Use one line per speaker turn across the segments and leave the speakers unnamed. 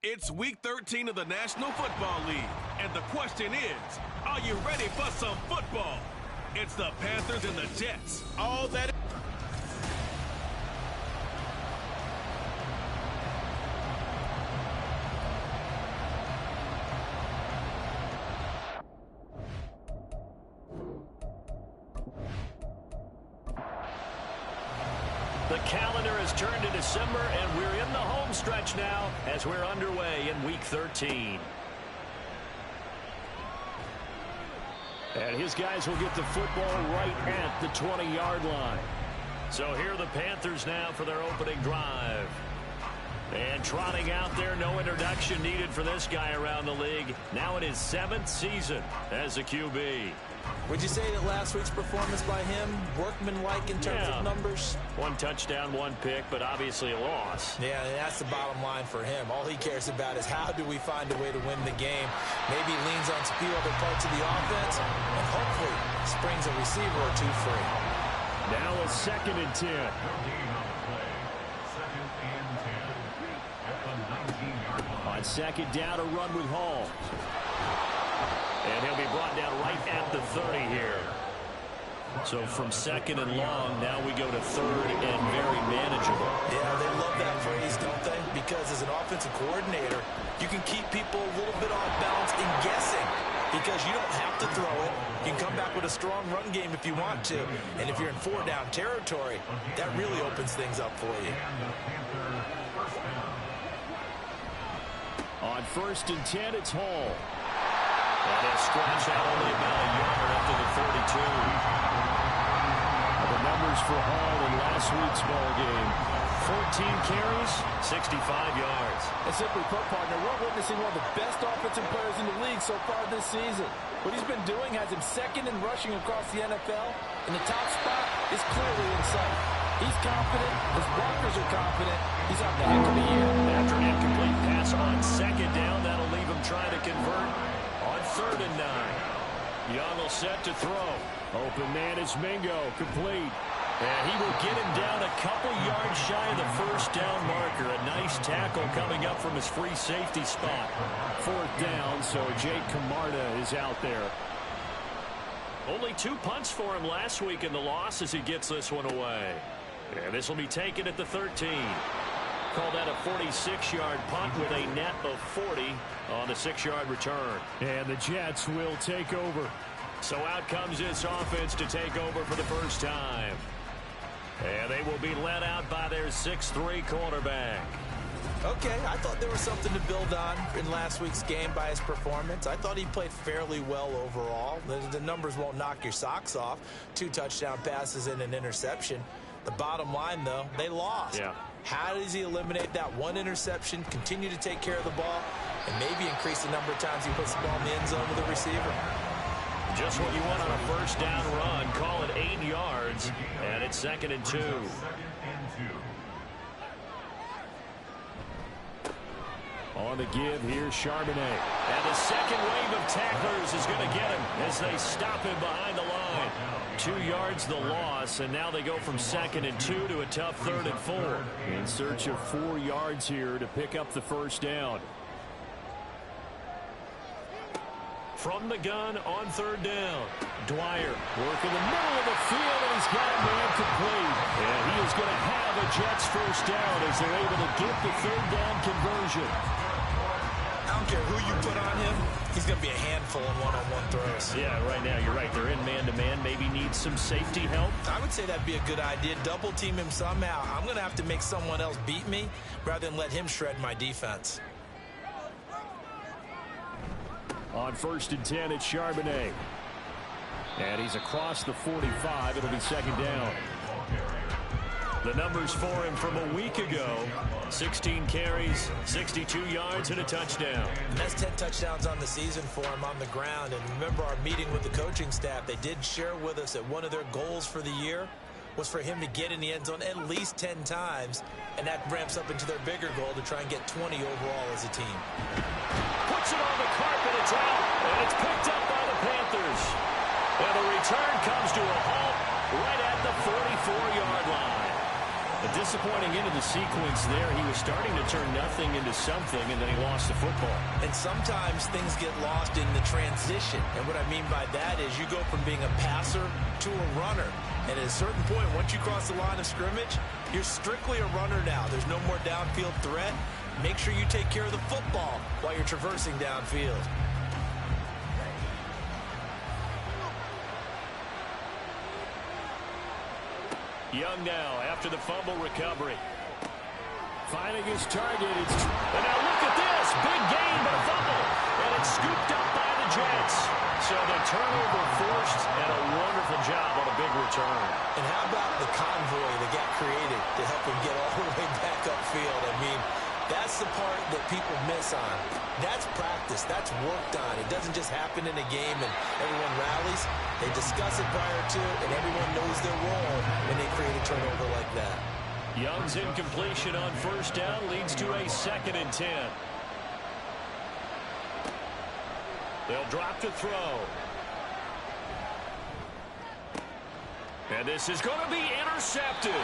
It's Week 13 of the National Football League, and the question is, are you ready for some football? It's the Panthers and the Jets. All that.
The calendar has turned to December, and we're in the home stretch now as we're underway in Week 13. And his guys will get the football right at the 20-yard line. So here are the Panthers now for their opening drive. And trotting out there, no introduction needed for this guy around the league. Now in his 7th season as a QB.
Would you say that last week's performance by him, workmanlike in terms of numbers? 1 touchdown, 1 pick, but obviously a loss. Yeah, and that's the bottom line for him. All he cares about is how do we find a way to win the game. Maybe leans on a few other parts of the offense, and hopefully springs a receiver or two free.
Now a 2nd and 10. On 2nd down, a run with Hall. And he'll be brought down right at the 30 here. So from 2nd and long, now we go to 3rd and very manageable. Yeah, they love that phrase, don't they? Because as an offensive coordinator, you can keep people a little bit off balance in guessing. Because you don't have to throw it. You can come back with a strong run game if you want to. And if you're in 4-down territory, that really opens things up for you. On 1st and 10, it's Hall. And he'll scratch out only about a yard up to the 42. The numbers for Hall in last week's ball game. 14 carries, 65 yards.
And simply put, partner, we're witnessing one of the best offensive players in the league so far this season. What he's been doing has him 2nd in rushing across the NFL, and the top spot is clearly in sight. He's confident. His blockers are confident. He's having a heck of a year.
After an incomplete pass on 2nd down, that'll leave him trying to convert on 3rd and 9. Young will set to throw. Open man is Mingo, complete. And he will get him down a couple yards shy of the 1st down marker. A nice tackle coming up from his free safety spot. 4th down, so Jake Camarda is out there. Only 2 punts for him last week in the loss as he gets this one away. And this will be taken at the 13. Call that a 46-yard punt with a net of 40 on the 6-yard return. And the Jets will take over. So out comes this offense to take over for the first time. And they will be led out by their 6'3" quarterback.
Okay, I thought there was something to build on in last week's game by his performance. I thought he played fairly well overall. The numbers won't knock your socks off. 2 touchdown passes and an interception. The bottom line, though, they lost. Yeah. How does he eliminate that 1 interception, continue to take care of the ball, and maybe increase the number of times he puts the ball in the end zone with a receiver?
Just what you want on a 1st down run. Call it 8 yards, and it's 2nd and 2. On the give, here's Charbonnet. And the 2nd wave of tacklers is going to get him as they stop him behind the line. 2 yards the loss, and now they go from 2nd and 2 to a tough 3rd and 4. In search of 4 yards here to pick up the 1st down. From the gun on 3rd down. Dwyer working the middle of the field, and he's got a man complete. And he is going to have a Jets 1st down as they're able to get the 3rd down conversion.
I don't care who you put on him. He's going to be a handful in one-on-one throws.
Yeah, right now, you're right. They're in man-to-man. Maybe need some safety help.
I would say that'd be a good idea. Double team him somehow. I'm going to have to make someone else beat me rather than let him shred my defense.
On 1st and 10, it's Charbonnet. And he's across the 45. It'll be 2nd down. The numbers for him from a week ago: 16 carries, 62 yards, and a touchdown.
And that's 10 touchdowns on the season for him on the ground. And remember our meeting with the coaching staff, they did share with us that one of their goals for the year was for him to get in the end zone at least 10 times. And that ramps up into their bigger goal to try and get 20 overall as a team.
Puts it on the carpet, it's out, and it's picked up by the Panthers. And the return comes to a halt right at the 44-yard line. A disappointing end of the sequence there. He was starting to turn nothing into something, and then he lost the football.
And sometimes things get lost in the transition. And what I mean by that is you go from being a passer to a runner. And at a certain point, once you cross the line of scrimmage, you're strictly a runner now. There's no more downfield threat. Make sure you take care of the football while you're traversing downfield.
Young now after the fumble recovery. Finding his target. And now look at this. Big gain, but a fumble. And it's scooped up by the Jets. So the turnover forced and a wonderful job on a big return.
And how about the convoy that got created to help him get all the way back upfield? I mean, that's the part that people miss on. That's practice. That's worked on. It doesn't just happen in a game and everyone rallies. They discuss it prior to, and everyone knows their role when they create a turnover like that.
Young's incompletion on first down leads to a 2nd and 10. They'll drop to throw. And this is going to be intercepted.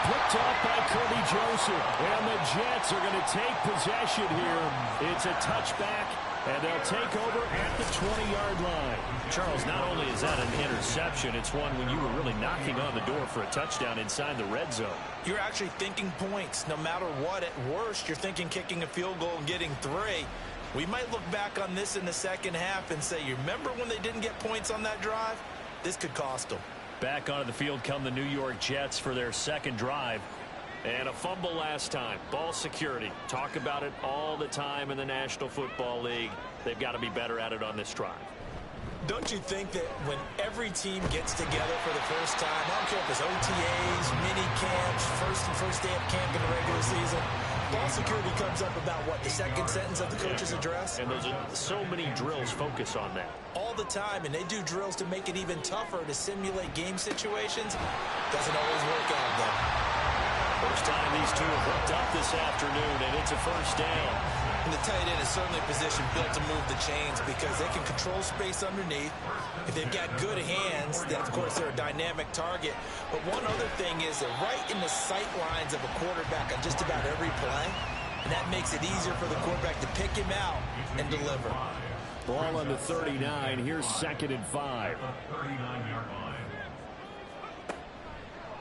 Picked off by Kirby Joseph. And the Jets are going to take possession here. It's a touchback, and they'll take over at the 20-yard line. Charles, not only is that an interception, it's one when you were really knocking on the door for a touchdown inside the red zone.
You're actually thinking points. No matter what, at worst, you're thinking kicking a field goal and getting 3. We might look back on this in the second half and say, you remember when they didn't get points on that drive? This could cost them.
Back onto the field come the New York Jets for their 2nd drive. And a fumble last time. Ball security. Talk about it all the time in the National Football League. They've got to be better at it on this drive.
Don't you think that when every team gets together for the first time, I don't care if it's OTAs, mini camps, first day of camp in the regular season, ball security comes up about what, the second sentence of the coach's address?
And there's so many drills focus on that.
All the time, and they do drills to make it even tougher to simulate game situations. Doesn't always work out, though.
First time these two have hooked up this afternoon, and it's a first down.
And the tight end is certainly a position built to move the chains because they can control space underneath. If they've got good hands, then, of course, they're a dynamic target. But one other thing is they're right in the sight lines of a quarterback on just about every play, and that makes it easier for the quarterback to pick him out and deliver.
Ball on the 39. Here's 2nd and 5.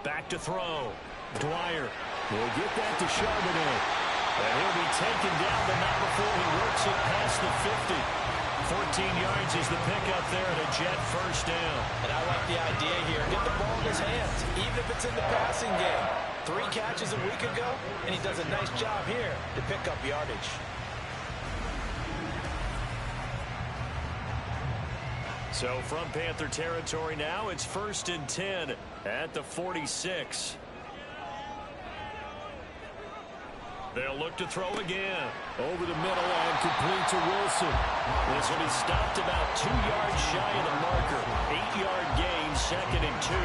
Back to throw. Dwyer will get that to Charbonnet. And he'll be taken down, but not before he works it past the 50. 14 yards is the pickup there at a Jet first down.
And I like the idea here. Get the ball in his hands, even if it's in the passing game. 3 catches a week ago, and he does a nice job here to pick up yardage.
So from Panther territory now, it's 1st and 10 at the 46. They'll look to throw again. Over the middle and complete to Wilson. This will be stopped about 2 yards shy of the marker. 8-yard gain, 2nd and 2.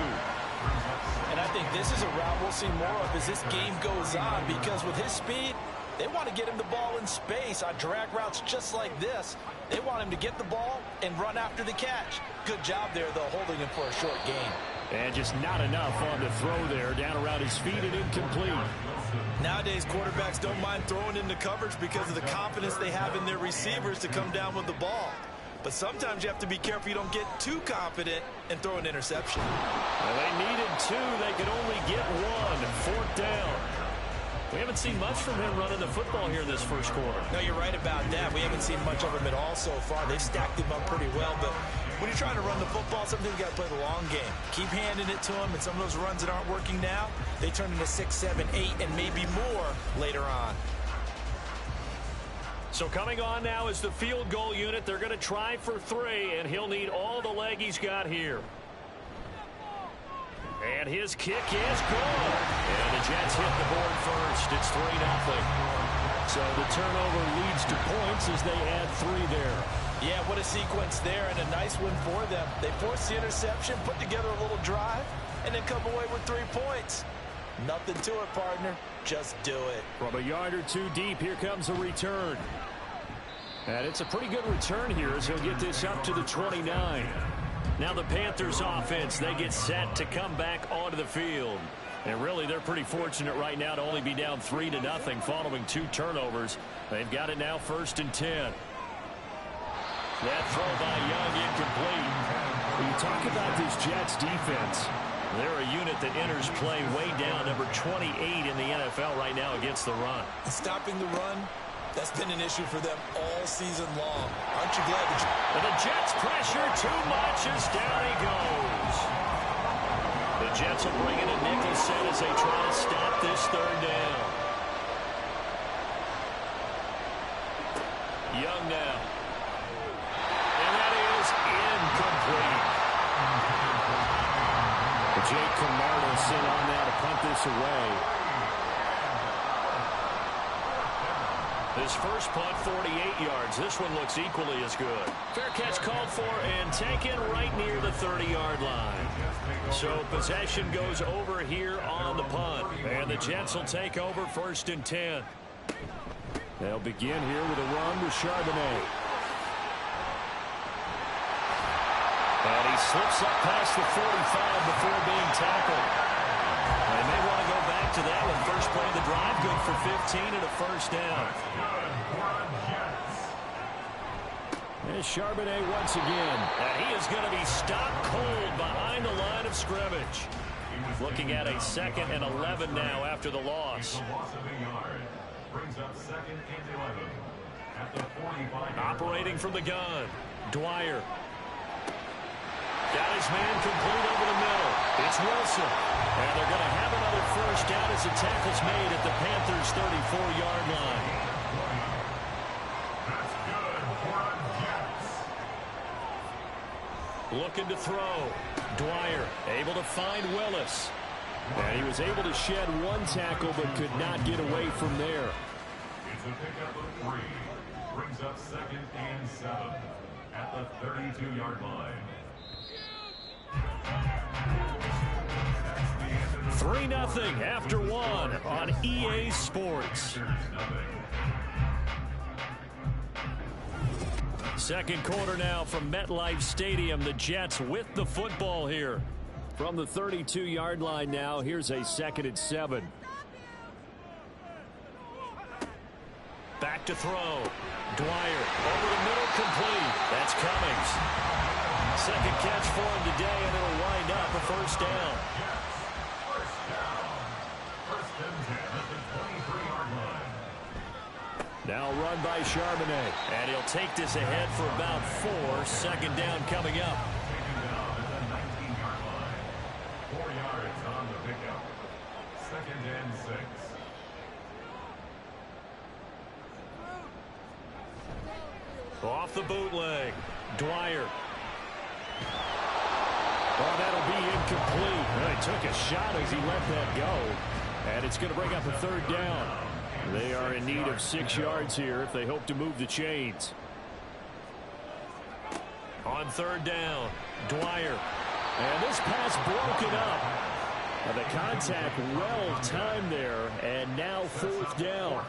And I think this is a route we'll see more of as this game goes on because with his speed, they want to get him the ball in space on drag routes just like this. They want him to get the ball and run after the catch. Good job there, though, holding him for a short gain.
And just not enough on the throw there. Down around his feet and incomplete.
Nowadays, quarterbacks don't mind throwing into coverage because of the confidence they have in their receivers to come down with the ball. But sometimes you have to be careful you don't get too confident and throw an interception.
Well, they needed 2. They could only get 1. 4th down. We haven't seen much from him running the football here in this first quarter.
No, you're right about that. We haven't seen much of him at all so far. They've stacked him up pretty well, but when you're trying to run the football, sometimes you got to play the long game. Keep handing it to him, and some of those runs that aren't working now, they turn into 6, 7, 8, and maybe more later on.
So coming on now is the field goal unit. They're going to try for 3, and he'll need all the leg he's got here. And his kick is good. And the Jets hit the board first. It's 3-0. So the turnover leads to points as they add 3 there.
Yeah, what a sequence there, and a nice win for them. They forced the interception, put together a little drive, and then come away with 3 points. Nothing to it, partner. Just do it.
From a yard or 2 deep, here comes a return. And it's a pretty good return here as he'll get this up to the 29. Now the Panthers offense, they get set to come back onto the field. And really, they're pretty fortunate right now to only be down 3-0 following 2 turnovers. They've got it now 1st and 10. That throw by Young incomplete.
When you talk about this Jets defense,
they're a unit that enters play way down, number 28 in the NFL right now against the run.
Stopping the run, that's been an issue for them all season long. Aren't you glad that
And the Jets pressure too much as down he goes. The Jets will bring in a nickel set as they try to stop this 3rd down. Young now. And that is incomplete.
Jake Camarda sent on now to punt this away.
This first punt, 48 yards. This one looks equally as good. Fair catch called for and taken right near the 30-yard line. So possession goes over here on the punt. And the Jets will take over 1st and 10.
They'll begin here with a run with Charbonnet.
And he slips up past the 45 before being tackled. They may want to go back to that one. First play of the drive, good for 15 and a 1st down.
And Charbonnet once again.
And he is going to be stopped cold behind the line of scrimmage. Looking at a 2nd and 11 now after the loss. Operating from the gun, Dwyer. Got his man complete over the middle. It's Wilson. And they're going to have another 1st down as the tackle's made at the Panthers' 34-yard line. Looking to throw. Dwyer able to find Willis.
And he was able to shed 1 tackle but could not get away from there.
It's a pickup of 3. Brings up 2nd and 7 at the 32-yard line.
3-0 after 1 on EA Sports. Second quarter now from MetLife Stadium. The Jets with the football here.
From the 32-yard line now, here's a 2nd and 7.
Back to throw. Dwyer over the middle, complete. That's Cummings. Second catch for him today, and it'll wind up a 1st down.
Now run by Charbonnet.
And he'll take this ahead for about 4. 2nd down coming up.
4 yards on the pickup. 2nd and 6.
Off the bootleg. Dwyer.
Oh, that'll be incomplete. Well, he took a shot as he let that go. And it's going to bring up a 3rd down. They are in need of 6 yards here if they hope to move the chains.
On 3rd down, Dwyer.
And this pass broken up. The contact well timed there, and now 4th down.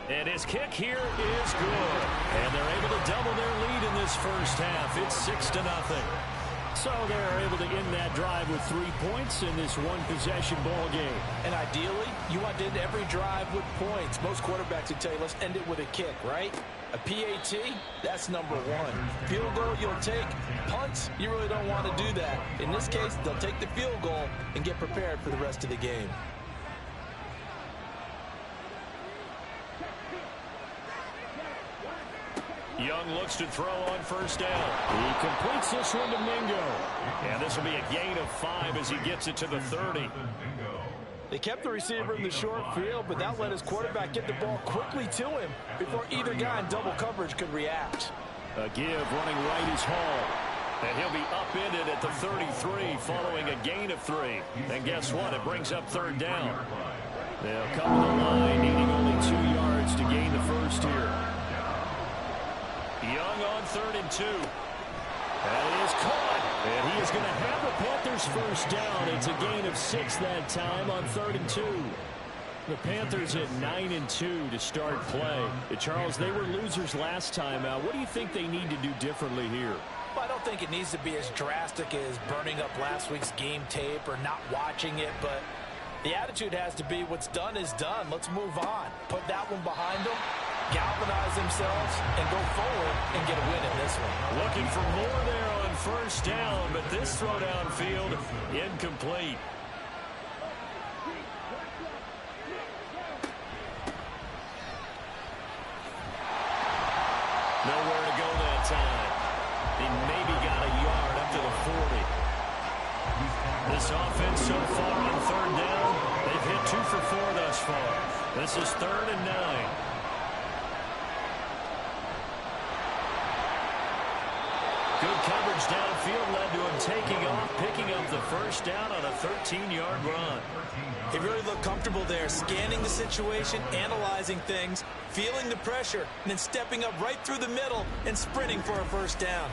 And his kick here is good. And they're able to double their lead in this first half. It's 6-0.
So they're able to end that drive with 3 points in this one-possession ball game.
And ideally, you want to end every drive with points. Most quarterbacks would tell you, let's end it with a kick, right? A PAT, that's number 1. Field goal, you'll take. Punts, you really don't want to do that. In this case, they'll take the field goal and get prepared for the rest of the game.
Young looks to throw on 1st down.
He completes this one to Mingo.
And this will be a gain of 5 as he gets it to the 30.
They kept the receiver in the short field, but that let his quarterback get the ball quickly to him before either guy in double coverage could react.
A give running right is Hall.
And he'll be upended at the 33 following a gain of 3. And guess what? It brings up 3rd down.
They'll come to the line, needing only 2 yards to gain the 1st here.
Young on 3rd and 2.
That is caught. And he is going to have the Panthers 1st down. It's a gain of 6 that time on 3rd and 2.
The Panthers at 9-2 to start play. Charles, they were losers last time out. What do you think they need to do differently here?
Well, I don't think it needs to be as drastic as burning up last week's game tape or not watching it, but the attitude has to be what's done is done. Let's move on. Put that one behind them, galvanize themselves, and go forward and get a win in this one.
Looking for more there on first down, but this throw downfield incomplete. Nowhere to go that time. He maybe got a yard up to the 40. This offense so far on third down, they've hit 2 for 4 thus far. This is 3rd and 9. Good coverage downfield led to him taking off, picking up the first down on a 13-yard run.
He really looked comfortable there, scanning the situation, analyzing things, feeling the pressure, and then stepping up right through the middle and sprinting for a first down.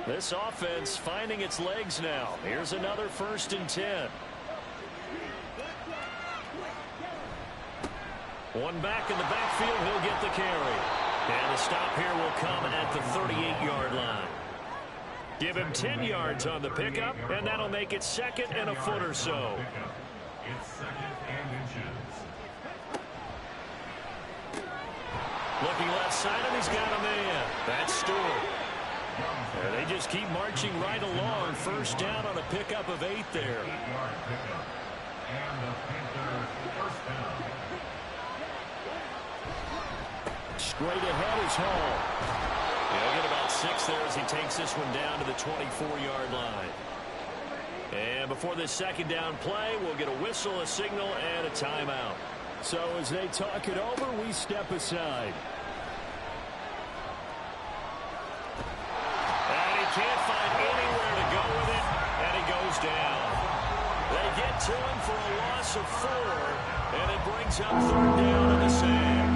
This offense finding its legs now. Here's another 1st and 10. One back in the backfield, he'll get the carry. And the stop here will come at the 38-yard line. Give him 10 yards on the pickup, and that'll make it 2nd and a foot or so.
It's 2nd and inches.
Looking left side, and he's got a man. That's Stewart. And they just keep marching right along. First down on a pickup of 8 there.
8-yard pickup. And the Panthers first down.
Straight ahead is Hall. He'll get about 6 there as he takes this one down to the 24-yard line. And before this second down play, we'll get a whistle, a signal, and a timeout. So as they talk it over, we step aside. And he can't find anywhere to go with it, and he goes down. They get to him for a loss of 4, and it brings up 3rd down in the sand.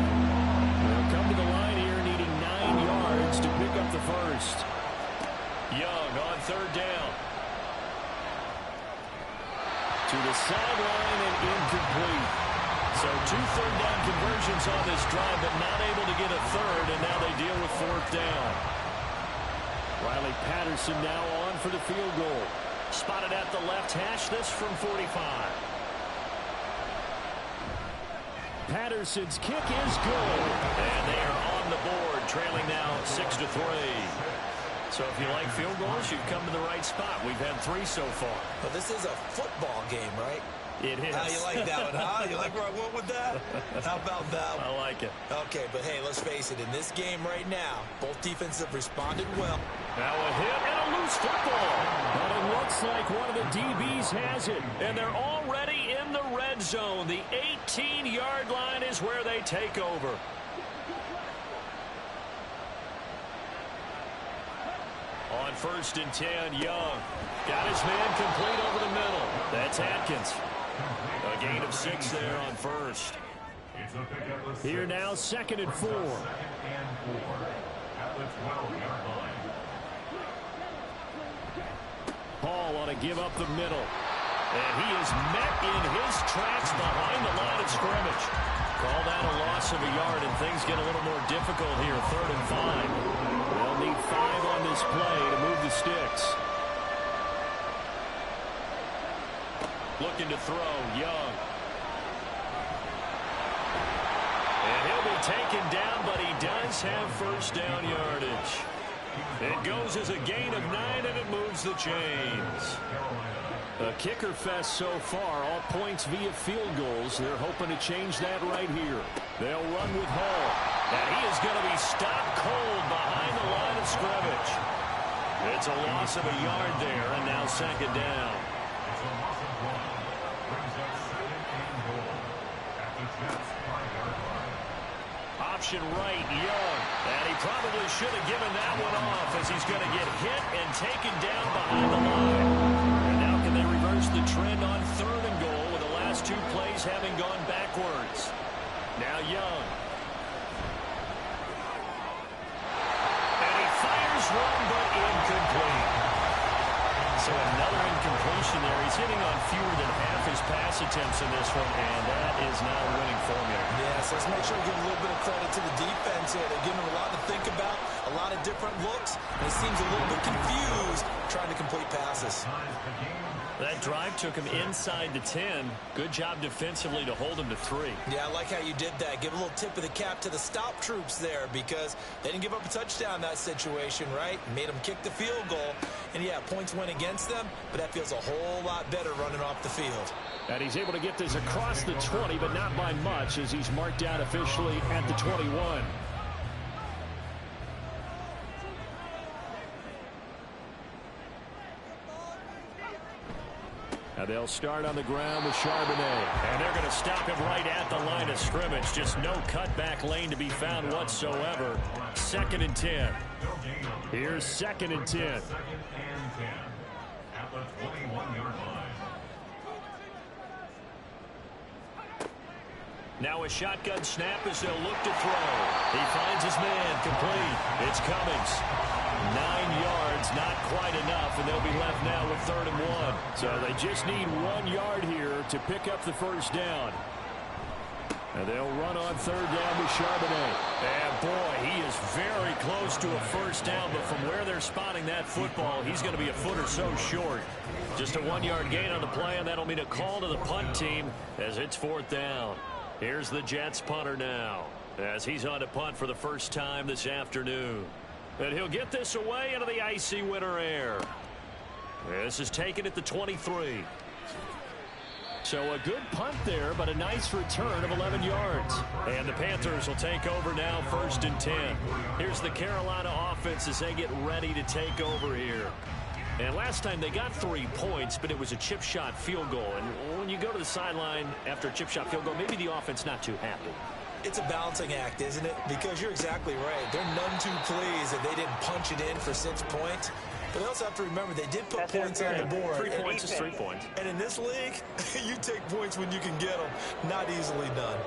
They'll come to the line here needing 9 yards to pick up the first. Young on 3rd down. To the sideline and incomplete. So 2 third down conversions on this drive, but not able to get a 3rd, and now they deal with 4th down. Riley Patterson now on for the field goal. Spotted at the left hash, this from 45. Patterson's kick is good. And they are on the board, trailing now 6-3. So if you like field goals, you've come to the right spot. We've had 3 so far.
But this is a football game, right?
It is.
You like that one, huh? You like where I went with that? How about that one?
I like it.
Okay, but hey, let's face it. In this game right now, both defenses have responded well.
Now a hit and a loose football. But it looks like one of the DBs has it. And they're already in the red zone. The 18-yard line is where they take over. On 1st and 10, Young. Got his man complete over the middle. That's Atkins. A gain of 6 there on 1st. Here now, 2nd and 4.
2nd and 4 at the 12-yard line.
Paul on to give up the middle. And he is met in his tracks behind the line of scrimmage. Call that a loss of a yard, and things get a little more difficult here. 3rd and 5. They'll need 5 on this play to move the sticks. Looking to throw, Young. And he'll be taken down, but he does have first down yardage. It goes as a gain of 9, and it moves the chains. A kicker fest so far, all points via field goals. They're hoping to change that right here. They'll run with Hall. And he is going to be stopped cold behind the line of scrimmage. It's a loss of a yard there, and now 2nd down.
It's a loss of 1. Brings up 2nd and goal at the Jets 5-yard line.
Option right, Young. And he probably should have given that one off as he's going to get hit and taken down behind the line. And now can they reverse the trend on 3rd and goal with the last 2 plays having gone backwards? Now Young. And he fires one, but incomplete. So another incompletion there. He's hitting on fewer than half his pass attempts in this one, and that is not a winning formula.
Yes, let's make sure we give a little bit of credit to the defense here. They're giving him a lot to think about, a lot of different looks, and he seems a little bit confused trying to complete passes.
That drive took him inside the 10. Good job defensively to hold him to 3.
Yeah, I like how you did that. Give a little tip of the cap to the stop troops there because they didn't give up a touchdown in that situation, right? Made them kick the field goal. And, yeah, points went against them, but that feels a whole lot better running off the field.
And he's able to get this across the 20, but not by much as he's marked down officially at the 21. Now they'll start on the ground with Charbonnet. And they're going to stop him right at the line of scrimmage. Just no cutback lane to be found whatsoever. 2nd and 10. Here's 2nd and 10.
2nd and 10 at the 21-yard line.
Now a shotgun snap as they'll look to throw. He finds his man complete. It's Cummings. 9 yards, not quite enough, and they'll be left now with 3rd and 1. So they just need 1 yard here to pick up the first down. And they'll run on 3rd down with Charbonnet. And boy, he is very close to a first down, but from where they're spotting that football, he's going to be a foot or so short. Just a 1 yard gain on the play, and that'll mean a call to the punt team as it's 4th down. Here's the Jets punter now as he's on to punt for the first time this afternoon. And he'll get this away into the icy winter air. This is taken at the 23. So a good punt there, but a nice return of 11 yards. And the Panthers will take over now, 1st and 10. Here's the Carolina offense as they get ready to take over here. And last time they got 3 points, but it was a chip shot field goal. And when you go to the sideline after a chip shot field goal, maybe the offense not too happy.
It's a balancing act, isn't it? Because you're exactly right. They're none too pleased that they didn't punch it in for 6 points. But they also have to remember they did put points on the board.
3 points is 3 points.
And in this league, you take points when you can get them. Not easily done.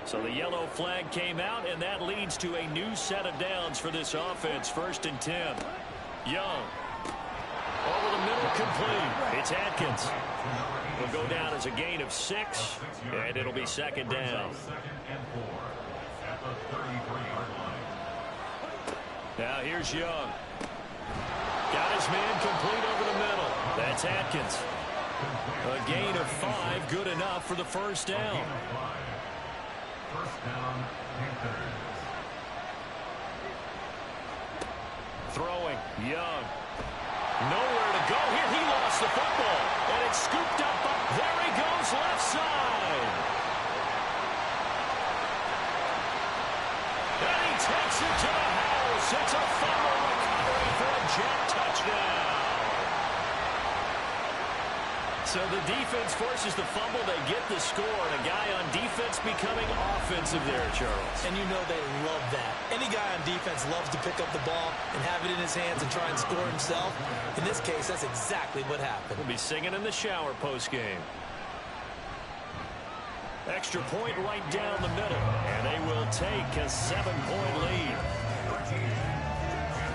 So the yellow flag came out, and that leads to a new set of downs for this offense. 1st and 10. Young. Over the middle, complete. It's Atkins. Will go down as a gain of 6, and it'll be 2nd down.
2nd and 4 at the 33-yard line.
Now here's Young. Got his man complete over the middle. That's Atkins. A gain of 5, good enough for the first down.
1st down, Panthers.
Throwing, Young. Nowhere to go here. He lost the football, and it's scooped up. There he goes, left side. And he takes it to the house. It's a fumble recovery for a Jet touchdown. So the defense forces the fumble. They get the score, and a guy on defense becoming offensive there, Charles.
And you know they love that. Any guy on defense loves to pick up the ball and have it in his hands and try and score himself. In this case, that's exactly what happened.
We'll be singing in the shower postgame. Extra point right down the middle, and they will take a 7-point lead.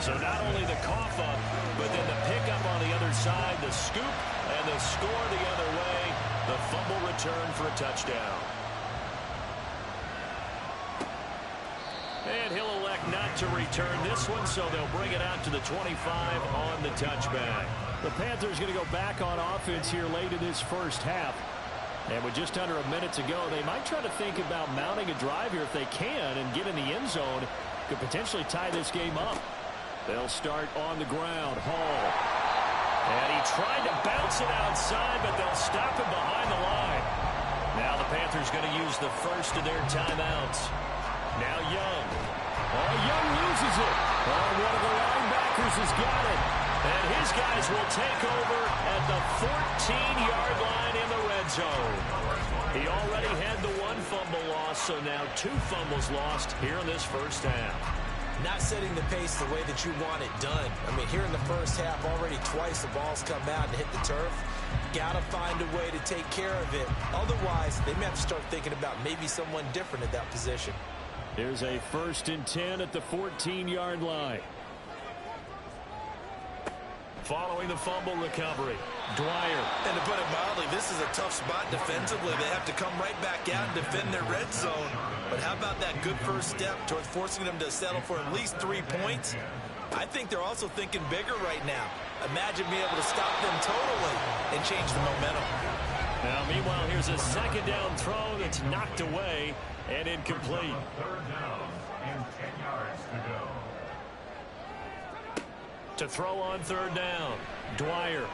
So not only the cough up, but then the pickup on the other side, the scoop, and the score the other way. The fumble return for a touchdown. And he'll elect not to return this one, so they'll bring it out to the 25 on the touchback. The Panthers going to go back on offense here late in this first half. And with just under a minute to go, they might try to think about mounting a drive here if they can and get in the end zone. Could potentially tie this game up. They'll start on the ground. Hall. And he tried to bounce it outside, but they'll stop him behind the line. Now the Panthers going to use the first of their timeouts. Now Young. Oh, Young loses it. Oh, one of the linebackers has got it. And his guys will take over at the 14-yard line in the red zone. He already had the 1 fumble loss, so now 2 fumbles lost here in this first half.
Not setting the pace the way that you want it done. I mean, here in the first half, already twice the ball's come out and hit the turf. Got to find a way to take care of it. Otherwise, they may have to start thinking about maybe someone different at that position.
Here's a 1st and 10 at the 14-yard line. following the fumble recovery. Dwyer.
And to put it mildly, this is a tough spot defensively. They have to come right back out and defend their red zone. But how about that good first step towards forcing them to settle for at least 3 points? I think they're also thinking bigger right now. Imagine being able to stop them totally and change the momentum.
Now, meanwhile, here's a second down throw that's knocked away and incomplete.
Third down and 10 yards to go.
To throw on third down, Dwyer.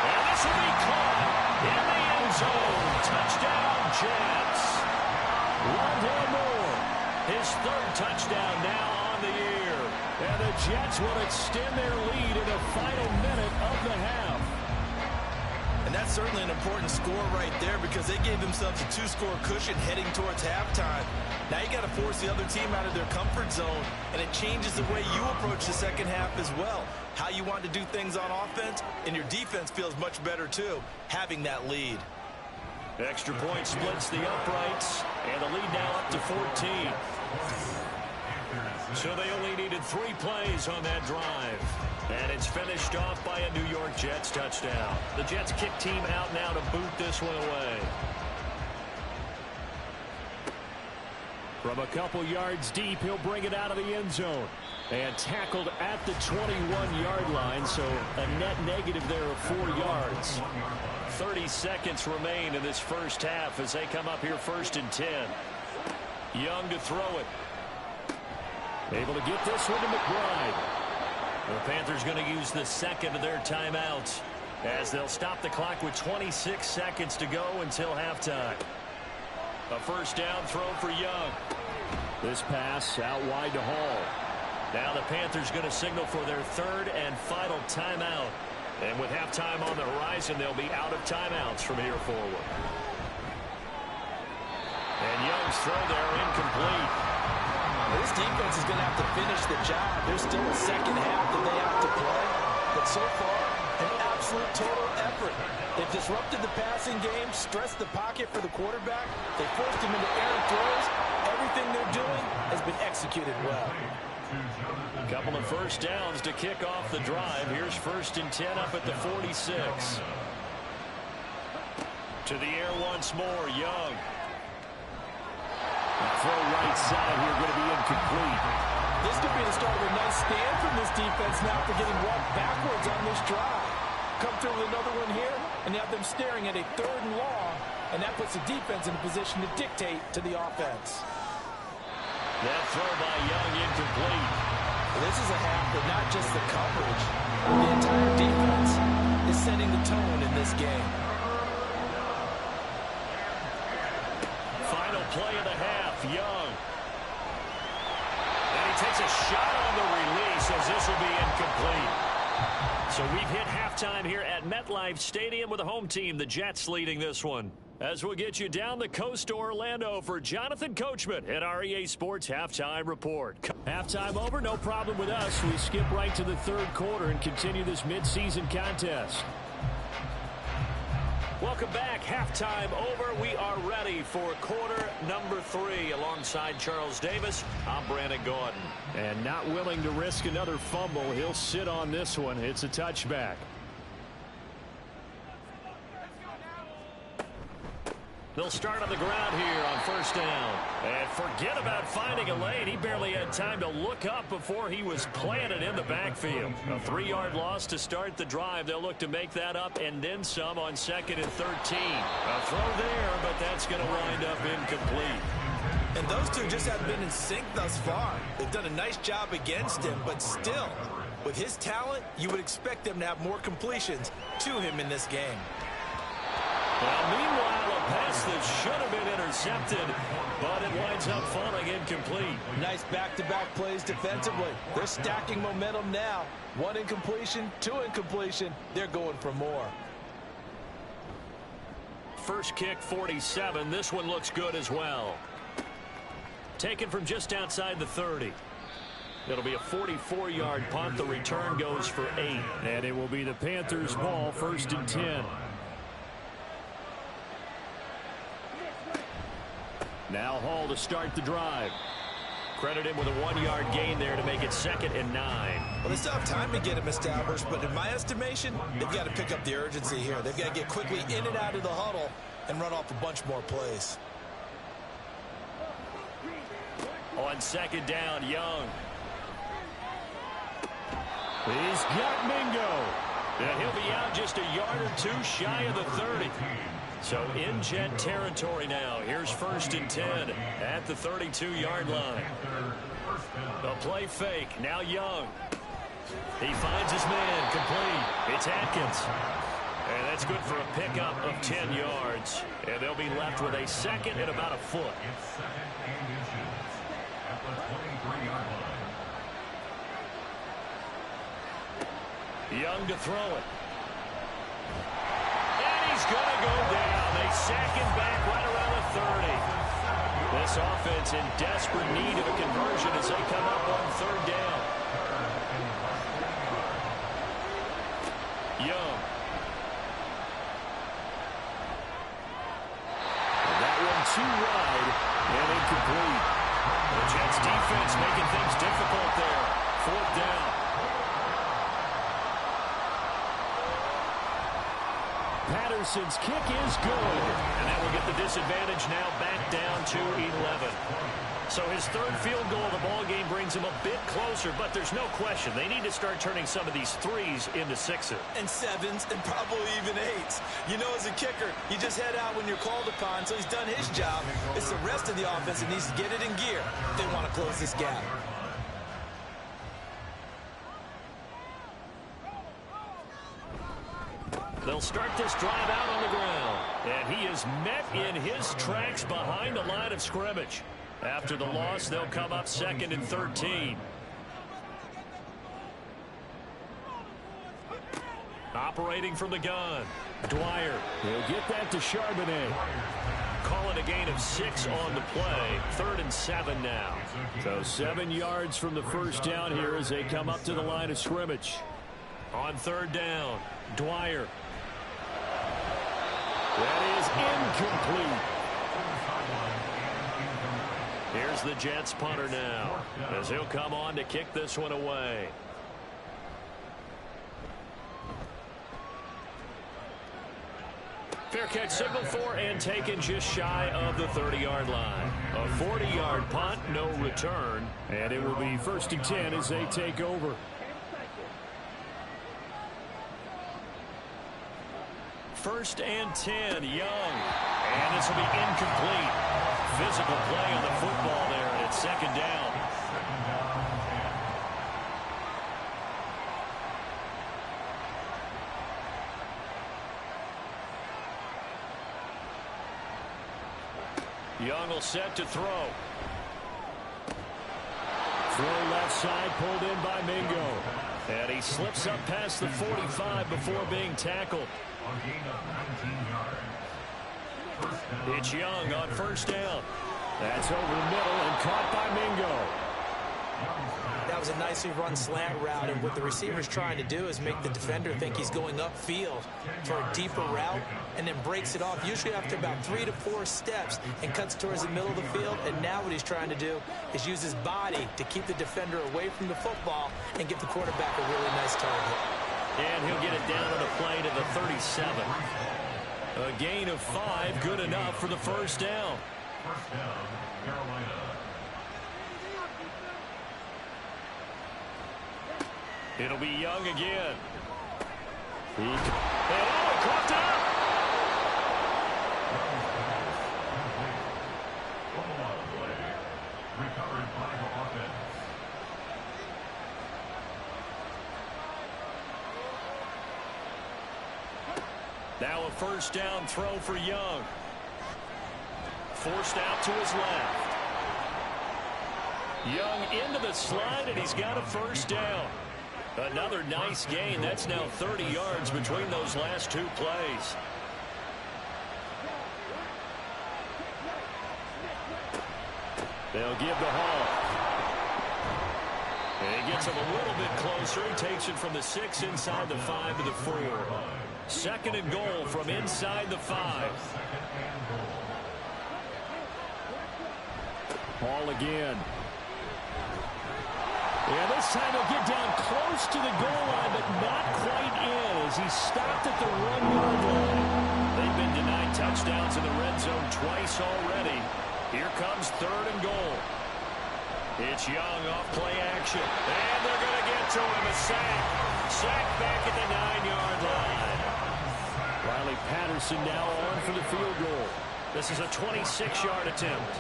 And this will be caught in the end zone. Touchdown, Jets. Rondale Moore, his third touchdown now on the year. And the Jets will extend their lead in the final minute of the half.
And that's certainly an important score right there because they gave themselves a 2-score cushion heading towards halftime. Now you got to force the other team out of their comfort zone, and it changes the way you approach the second half as well. How you want to do things on offense, and your defense feels much better too, having that lead.
Extra point splits the uprights, and the lead now up to 14. So they only needed 3 plays on that drive. And it's finished off by a New York Jets touchdown. The Jets kick team out now to boot this one away. From a couple yards deep, he'll bring it out of the end zone. And tackled at the 21-yard line, so a net negative there of 4 yards. 30 seconds remain in this first half as they come up here 1st and 10. Young to throw it. Able to get this one to McBride. The Panthers going to use the second of their timeouts as they'll stop the clock with 26 seconds to go until halftime. A first down throw for Young. This pass out wide to Hall. Now the Panthers going to signal for their third and final timeout. And with halftime on the horizon, they'll be out of timeouts from here forward. And Young's throw there incomplete.
This defense is going to have to finish the job. There's still a second half that they have to play. But so far, an absolute total effort. They've disrupted the passing game, stressed the pocket for the quarterback. They forced him into errant throws. Everything they're doing has been executed well.
A couple of first downs to kick off the drive. Here's 1st and 10 up at the 46. To the air once more, Young. Throw right side here going to be incomplete.
This could be the start of a nice stand from this defense now for getting walked backwards on this drive. Come through with another one here, and have them staring at a 3rd and long, and that puts the defense in a position to dictate to the offense.
That throw by Young incomplete.
This is a half that not just the coverage, the entire defense is setting the tone in this game.
Final play of the half, Young. And he takes a shot on the release as this will be incomplete. So we've hit halftime here at MetLife Stadium with the home team, the Jets, leading this one. As we'll get you down the coast to Orlando for Jonathan Coachman at our EA Sports Halftime Report. Halftime over, no problem with us. We skip right to the 3rd quarter and continue this midseason contest. Welcome back. Halftime over. We are ready for quarter number 3. Alongside Charles Davis, I'm Brandon Gordon. And not willing to risk another fumble, he'll sit on this one. It's a touchback. They'll start on the ground here on 1st down. And forget about finding a lane. He barely had time to look up before he was planted in the backfield. A 3-yard loss to start the drive. They'll look to make that up and then some on 2nd and 13. A throw there, but that's going to wind up incomplete.
And those two just haven't been in sync thus far. They've done a nice job against him, but still, with his talent, you would expect them to have more completions to him in this game.
Well, meanwhile, a pass that should have been intercepted, but it winds up falling incomplete.
Nice back-to-back plays defensively. They're stacking momentum now. 1 incompletion, 2 incompletion. They're going for more.
First kick, 47. This one looks good as well. Taken from just outside the 30. It'll be a 44-yard punt. The return goes for 8. And it will be the Panthers' ball, 1st and 10. Now Hall to start the drive. Credit him with a 1-yard gain there to make it 2nd and 9.
Well, they still have time to get him established, but in my estimation, they've got to pick up the urgency here. They've got to get quickly in and out of the huddle and run off a bunch more plays.
On 2nd down, Young. He's got Mingo. And he'll be out just a yard or two shy of the 30. So in Jet territory now. Here's 1st and 10 at the 32-yard line. A play fake. Now Young. He finds his man. Complete. It's Atkins. And that's good for a pickup of 10 yards. And they'll be left with a 2nd and about a foot.
It's 2nd and inches at the 23-yard line.
Young to throw it. And he's going to go down. They sack him back right around the 30. This offense in desperate need of a conversion as they come up on 3rd down. Young. And that one too wide and incomplete. The Jets defense making things difficult there. 4th down. Patterson's kick is good. And that will get the disadvantage now back down to 11. So his 3rd field goal of the ball game brings him a bit closer, but there's no question they need to start turning some of these 3s into 6s.
And 7s and probably even 8s. You know, as a kicker, you just head out when you're called upon, so he's done his job. It's the rest of the offense that needs to get it in gear if they want to close this gap.
They'll start this drive out on the ground. And he is met in his tracks behind the line of scrimmage. After the loss, they'll come up 2nd and 13. Operating from the gun. Dwyer. He'll get that to Charbonnet. Calling a gain of 6 on the play. 3rd and 7 now. So 7 yards from the 1st down here as they come up to the line of scrimmage. On 3rd down, Dwyer. That is incomplete. Here's the Jets punter now as he'll come on to kick this one away. Fair catch signal for and taken just shy of the 30-yard line. A 40-yard punt, no return. And it will be 1st and 10 as they take over. 1st and 10, Young. And this will be incomplete. Physical play on the football there, and it's 2nd down. Young will set to throw. Throw left side, pulled in by Mingo. And he slips up past the 45 before being tackled. It's Young on 1st down. That's over the middle and caught by Mingo.
That was a nicely run slant route, and what the receiver's trying to do is make the defender think he's going upfield for a deeper route, and then breaks it off, usually after about 3 to 4 steps, and cuts towards the middle of the field. And now what he's trying to do is use his body to keep the defender away from the football and give the quarterback a really nice target.
And he'll get it down on a play to the 37. A gain of 5, good enough for the 1st down.
1st down, Carolina.
It'll be Young again. And oh, caught up.
Recovered by the offense.
Now a 1st down throw for Young. Forced out to his left. Young into the slide, and he's got a 1st down. Another nice gain. That's now 30 yards between those last 2 plays. They'll give the haul. And he gets him a little bit closer. He takes it from the 6 inside the 5 to the 4. 2nd and goal from inside the 5. Ball again. Yeah, this time he'll get down close to the goal line, but not quite in as he stopped at the 1-yard line. They've been denied touchdowns in the red zone twice already. Here comes 3rd and goal. It's Young off play action. And they're going to get to him. A sack. Sack back at the 9-yard line. Riley Patterson now on for the field goal. This is a 26-yard attempt.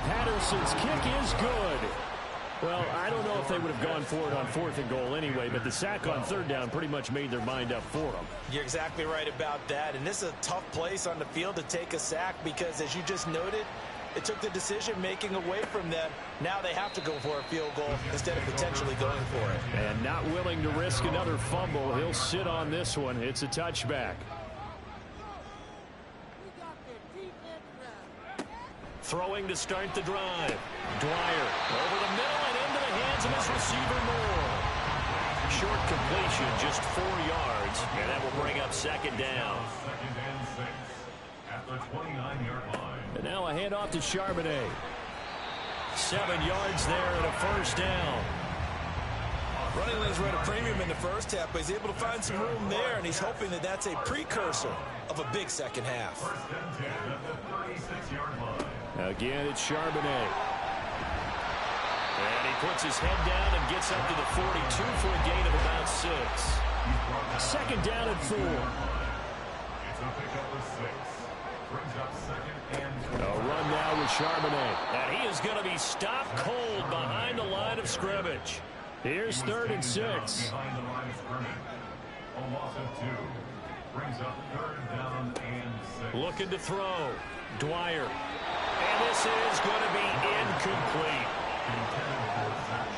Patterson's kick is good. Well, I don't know if they would have gone for it on 4th and goal anyway, but the sack on 3rd down pretty much made their mind up for them.
You're exactly right about that, and this is a tough place on the field to take a sack because, as you just noted, it took the decision-making away from them. Now they have to go for a field goal instead of potentially going for it.
And not willing to risk another fumble. He'll sit on this one. It's a touchback. Throwing to start the drive. Dwyer over the middle and into the hands of his receiver Moore. Short completion, just 4 yards, and that will bring up 2nd down.
2nd and 6 at the 29-yard line.
And now a handoff to Charbonnet. 7 yards there and a 1st down.
Running lanes were at a premium in the first half, but he's able to find some room there, and he's hoping that that's a precursor of a big second half.
1st and 10 at the 36-yard line.
Again, it's Charbonnet. And he puts his head down and gets up to the 42 for a gain of about 6. 2nd down and 4.
It's a pickup of 6. Brings up 2nd and 4.
A run now with Charbonnet. And he is going to be stopped cold behind the line of scrimmage. Here's 3rd and 6.
Behind the line of scrimmage. A loss of 2. Brings up 3rd down and 6.
Looking to throw. Dwyer. And this is going to be incomplete.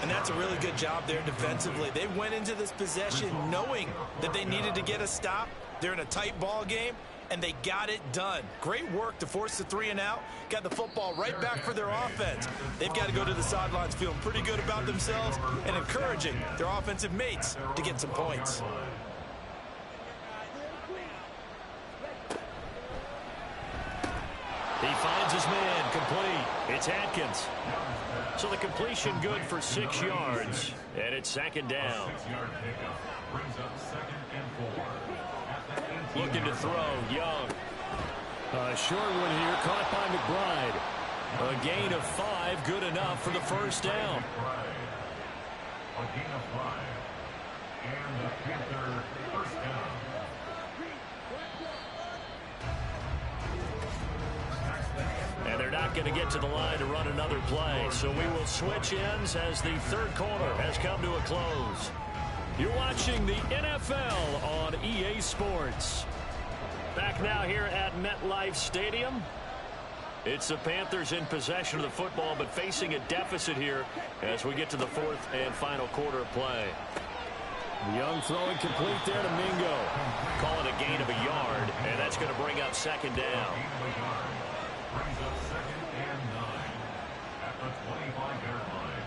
And that's a really good job there defensively. They went into this possession knowing that they needed to get a stop. They're in a tight ball game, and they got it done. Great work to force the 3 and out. Got the football right back for their offense. They've got to go to the sidelines feeling pretty good about themselves and encouraging their offensive mates to get some points.
He finds his man, complete. It's Atkins. So the completion good for 6 yards, and it's 2nd down.
6-yard pickup. Brings up 2nd and 4.
Looking to throw, Young. A short one here, caught by McBride. A gain of 5, good enough for the 1st down.
A gain of 5. And the Panther 1st down.
And they're not going to get to the line to run another play. So we will switch ends as the 3rd quarter has come to a close. You're watching the NFL on EA Sports. Back now here at MetLife Stadium. It's the Panthers in possession of the football, but facing a deficit here as we get to the 4th and final quarter of play. Young throwing complete there to Mingo. Call it a gain of a yard, and that's going to bring up 2nd down.
Brings up 2nd and 9 at the 25-yard line.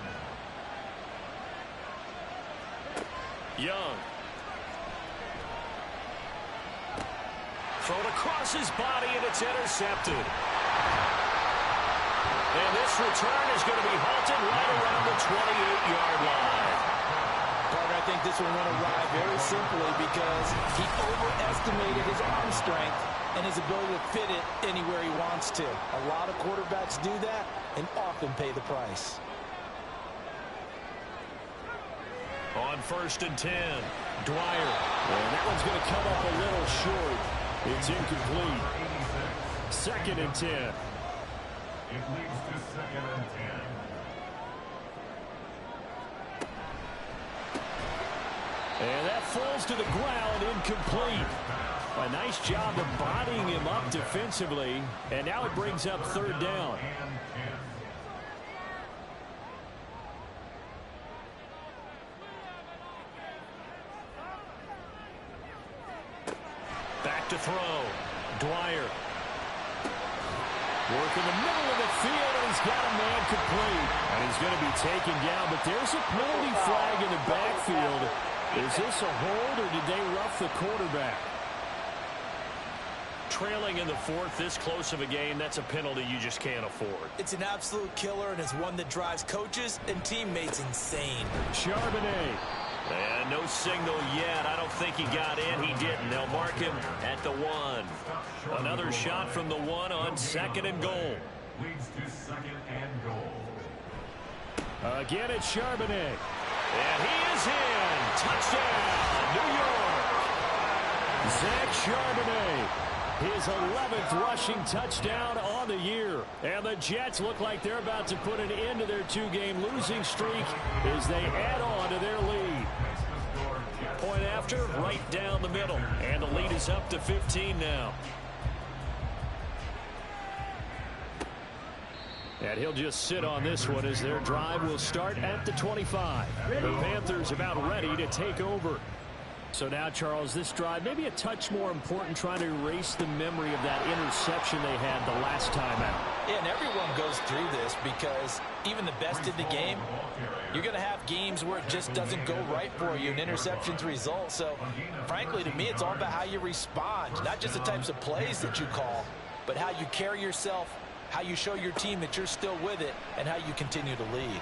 Young. Thrown across his body, and it's intercepted. And this return is going to be halted right around the 28-yard line.
Carter, I think this one went awry very simply because he overestimated his arm strength and his ability to fit it anywhere he wants to. A lot of quarterbacks do that and often pay the price.
On 1st and 10, Dwyer. And that one's going to come up a little short. It's incomplete. 2nd and 10.
It leads to 2nd and 10.
And that falls to the ground, incomplete. A nice job of bodying him up defensively. And now it brings up 3rd down. Back to throw. Dwyer. Work in the middle of the field, and he's got a man complete. And he's going to be taken down, but there's a penalty flag in the backfield. Is this a hold, or did they rough the quarterback? trailing in the fourth, this close of a game, that's a penalty you just can't afford.
It's an absolute killer, and it's one that drives coaches and teammates insane.
Charbonnet. And no signal yet. I don't think he got in. He didn't. They'll mark him at the 1. Another shot from the 1 on 2nd and goal.
Leads to 2nd and goal.
Again, it's Charbonnet. And he is in. Touchdown, New York. Zach Charbonnet, his 11th rushing touchdown on the year. And the Jets look like they're about to put an end to their 2-game losing streak as they add on to their lead. Point after, right down the middle. And the lead is up to 15 now. And he'll just sit on this one as their drive will start at the 25. The Panthers about ready to take over. So now, Charles, this drive maybe a touch more important, trying to erase the memory of that interception they had the last time out.
Yeah, and everyone goes through this because even the best in the game, you're going to have games where it just doesn't go right for you and interceptions result. So, frankly, to me, it's all about how you respond, not just the types of plays that you call, but how you carry yourself, how you show your team that you're still with it, and how you continue to lead.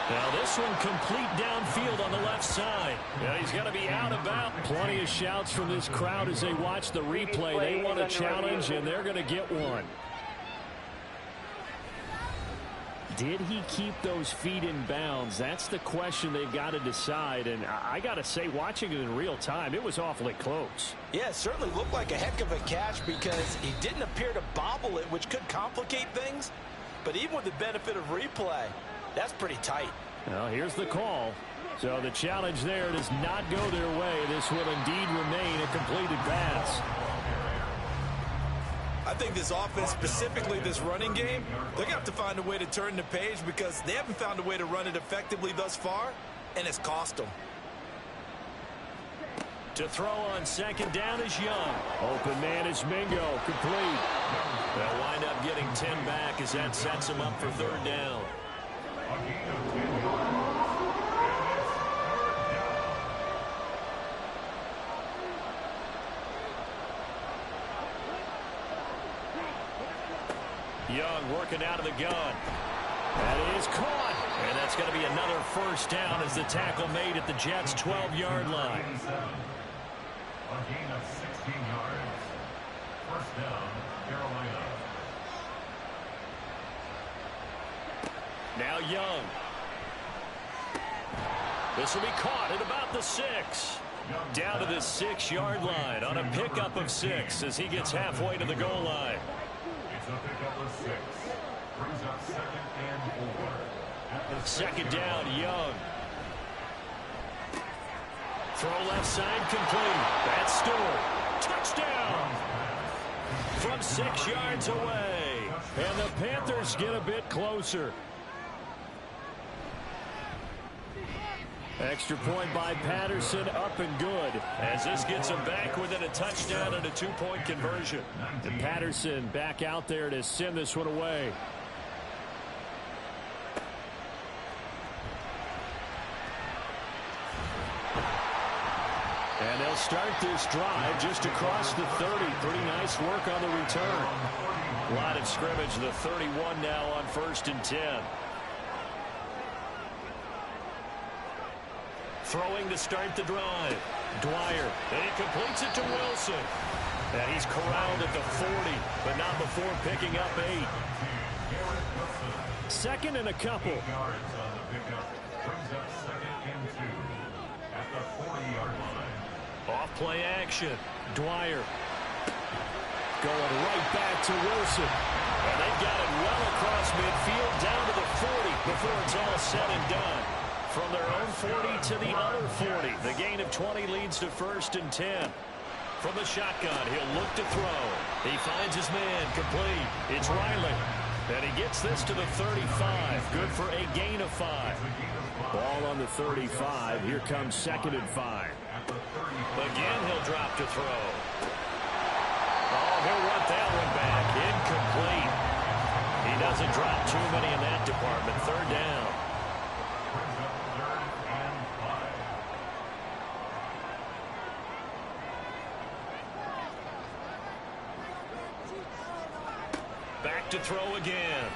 Now this one complete downfield on the left side. Yeah, he's going to be out about. Plenty of shouts from this crowd as they watch the replay. They want a challenge, and they're going to get one. Did he keep those feet in bounds? That's the question they've got to decide. And I got to say, watching it in real time, it was awfully close.
Yeah, it certainly looked like a heck of a catch because he didn't appear to bobble it, which could complicate things. But even with the benefit of replay, that's pretty tight.
Well, here's the call. So the challenge there does not go their way. This will indeed remain a completed pass.
I think this offense, specifically this running game, they're going to have to find a way to turn the page because they haven't found a way to run it effectively thus far, and it's cost them.
To throw on 2nd down is Young. Open man is Mingo. Complete. They'll wind up getting 10 back as that sets them up for 3rd down. Young working out of the gun. That is caught. And that's going to be another 1st down as the tackle made at the Jets' 12-yard line.
A gain of 16 yards. 1st down, Carolina.
Now Young. This will be caught at about the 6. Down to the 6-yard line on a pickup of 6 as he gets halfway to the goal line.
It's a pickup of 6. Brings up 2nd and 4. At the
2nd down, Young. Throw left side complete. That's Stewart. Touchdown! From 6 yards away. And the Panthers get a bit closer. Extra point by Patterson, up and good, as this gets him back within a touchdown and a 2-point conversion. And Patterson back out there to send this one away. And they'll start this drive just across the 30. Pretty nice work on the return. Line of scrimmage, the 31 now on 1st and 10. Throwing to start the drive. Dwyer. And he completes it to Wilson. And he's corralled at the 40, but not before picking up 8. 2nd and a couple.
yards on the pickup. Brings up 2nd and 2. At the 40-yard line.
Off play action. Dwyer. Going right back to Wilson. And they've got it well across midfield down to the 40 before it's all said and done. From their own 40 to the other 40. The gain of 20 leads to 1st and 10. From the shotgun, he'll look to throw. He finds his man complete. It's Riley. And he gets this to the 35. Good for a gain of 5. Ball on the 35. Here comes 2nd and 5. Again, he'll drop to throw. Oh, he'll want that one back. Incomplete. He doesn't drop too many in that department. 3rd down. to throw again.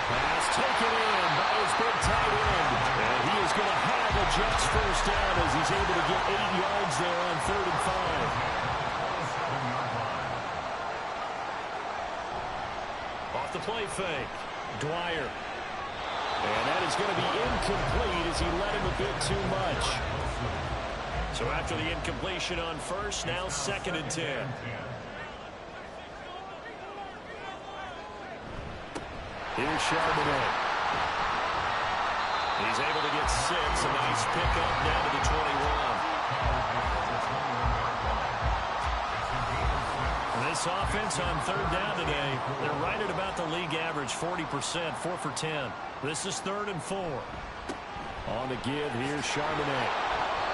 Pass taken in by his big tight end. And he is going to have a Jets first down as he's able to get 8 yards there on 3rd and 5. Off the play fake. Dwyer. And that is going to be incomplete as he let him a bit too much. So after the incompletion on first, now 2nd and 10. Here's Charbonnet. He's able to get 6. A nice pickup down to the 21. This offense on 3rd down today, they're right at about the league average, 40%, 4 for 10. This is 3rd and 4. On the give, here's Charbonnet.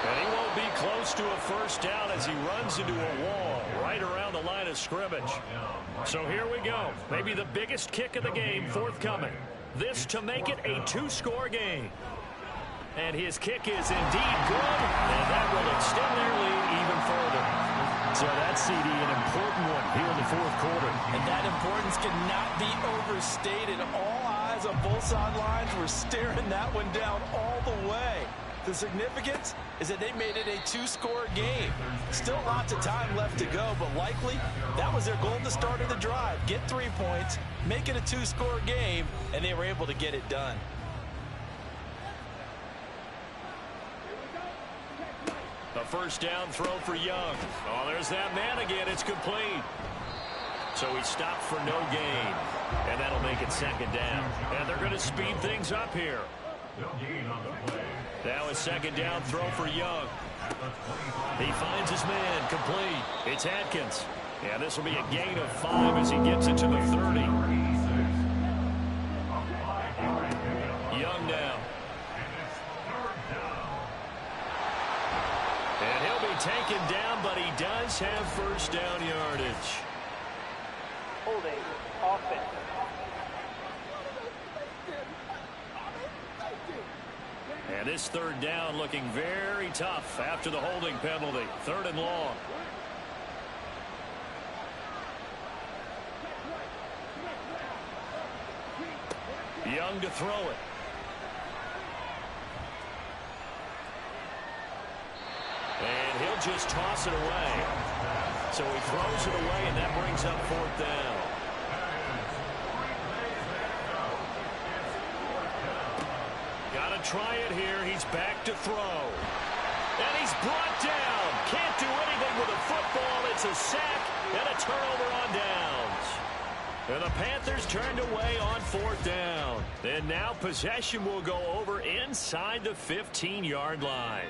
And he won't be close to a first down as he runs into a wall right around the line of scrimmage. So here we go. Maybe the biggest kick of the game forthcoming. This to make it a 2-score game. And his kick is indeed good, and that will extend their lead even further. So that's, CD, an important one here in the 4th quarter.
And that importance cannot be overstated. All eyes on both sidelines were staring that one down all the way. The significance is that they made it a 2-score game. Still lots of time left to go, but likely that was their goal at the start of the drive. Get 3 points, make it a 2-score game, and they were able to get it done.
A first down throw for Young. Oh, there's that man again. It's complete. So he stopped for no gain. And that'll make it 2nd down. And they're going to speed things up here. Now a 2nd down throw for Young. He finds his man. Complete. It's Atkins. Yeah, this will be a gain of 5 as he gets it to the 30. Young now. And he'll be taken down, but he does have first down yardage.
Holding offense.
And this 3rd down looking very tough after the holding penalty. 3rd and long. Young to throw it. And he'll just toss it away. So he throws it away, and that brings up 4th down. Got to try it here. He's back to throw. And he's brought down. Can't do anything with a football. It's a sack and a turnover on downs. And the Panthers turned away on 4th down. And now possession will go over inside the 15-yard line.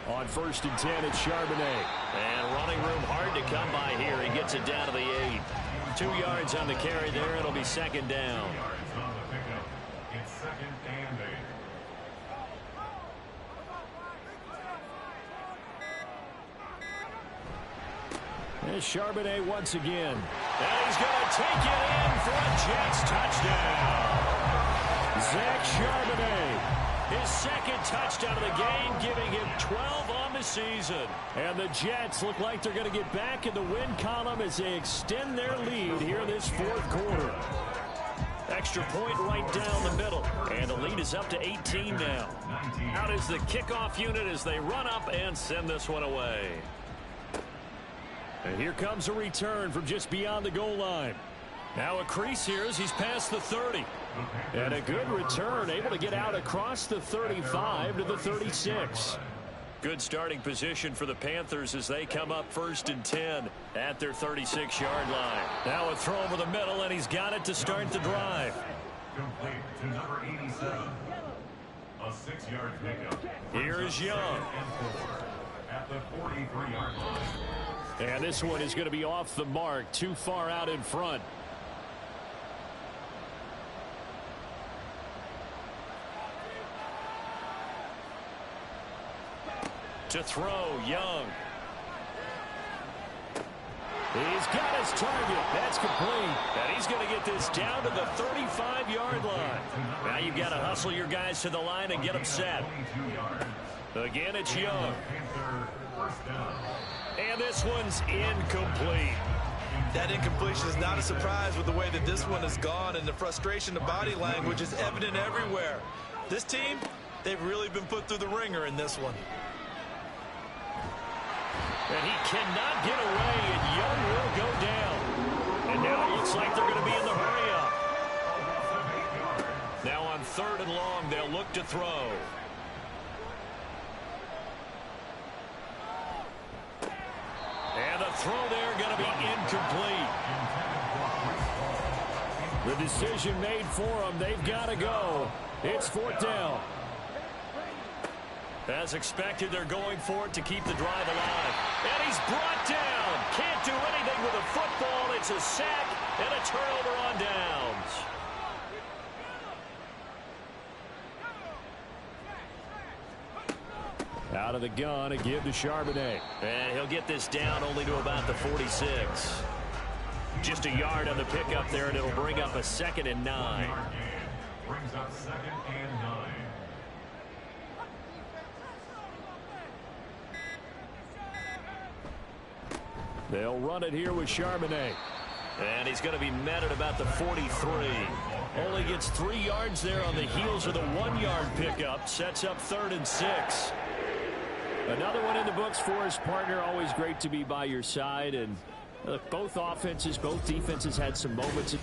On 1st and 10, it's Charbonnet. And running room hard to come by here. He gets it down to the 8. 2 yards on the carry there. It'll be 2nd down.
It's 2nd and 8.
There's Charbonnet once again. And he's going to take it in for a Jets touchdown. Zach Charbonnet. His 2nd touchdown of the game, giving him 12 on the season. And the Jets look like they're going to get back in the win column as they extend their lead here in this 4th quarter. Extra point right down the middle. And the lead is up to 18 now. Out is the kickoff unit as they run up and send this one away. And here comes a return from just beyond the goal line. Now a crease here as he's past the 30. And a good return, able to get out across the 35 to the 36. Good starting position for the Panthers as they come up 1st and 10 at their 36-yard line. Now a throw over the middle, and he's got it to start the drive.
Complete to number 87. A 6-yard pickup.
Here is Young.
At the 43-yard line.
And this one is going to be off the mark, too far out in front. To throw, Young. He's got his target. That's complete. And he's going to get this down to the 35-yard line. Now you've got to hustle your guys to the line and get them set. Again, it's Young. And this one's incomplete.
That incompletion is not a surprise with the way that this one has gone, and the frustration, the body language is evident everywhere. This team, they've really been put through the ringer in this one.
And he cannot get away, and Young will go down. And now it looks like they're going to be in the hurry-up. Now on 3rd and long, they'll look to throw. And the throw there going to be incomplete. The decision made for them. They've got to go. It's 4th down. As expected, they're going for it to keep the drive alive. And he's brought down. Can't do anything with a football. It's a sack and a turnover on downs. Out of the gun, a give to Charbonnet. And he'll get this down only to about the 46. Just a yard on the pickup there, and it'll bring up a 2nd and 9.
Brings up 2nd and 9.
They'll run it here with Charbonnet. And he's going to be met at about the 43. Only gets 3 yards there on the heels of the 1-yard pickup. Sets up 3rd and 6. Another one in the books for his partner. Always great to be by your side. And both offenses, both defenses had some moments.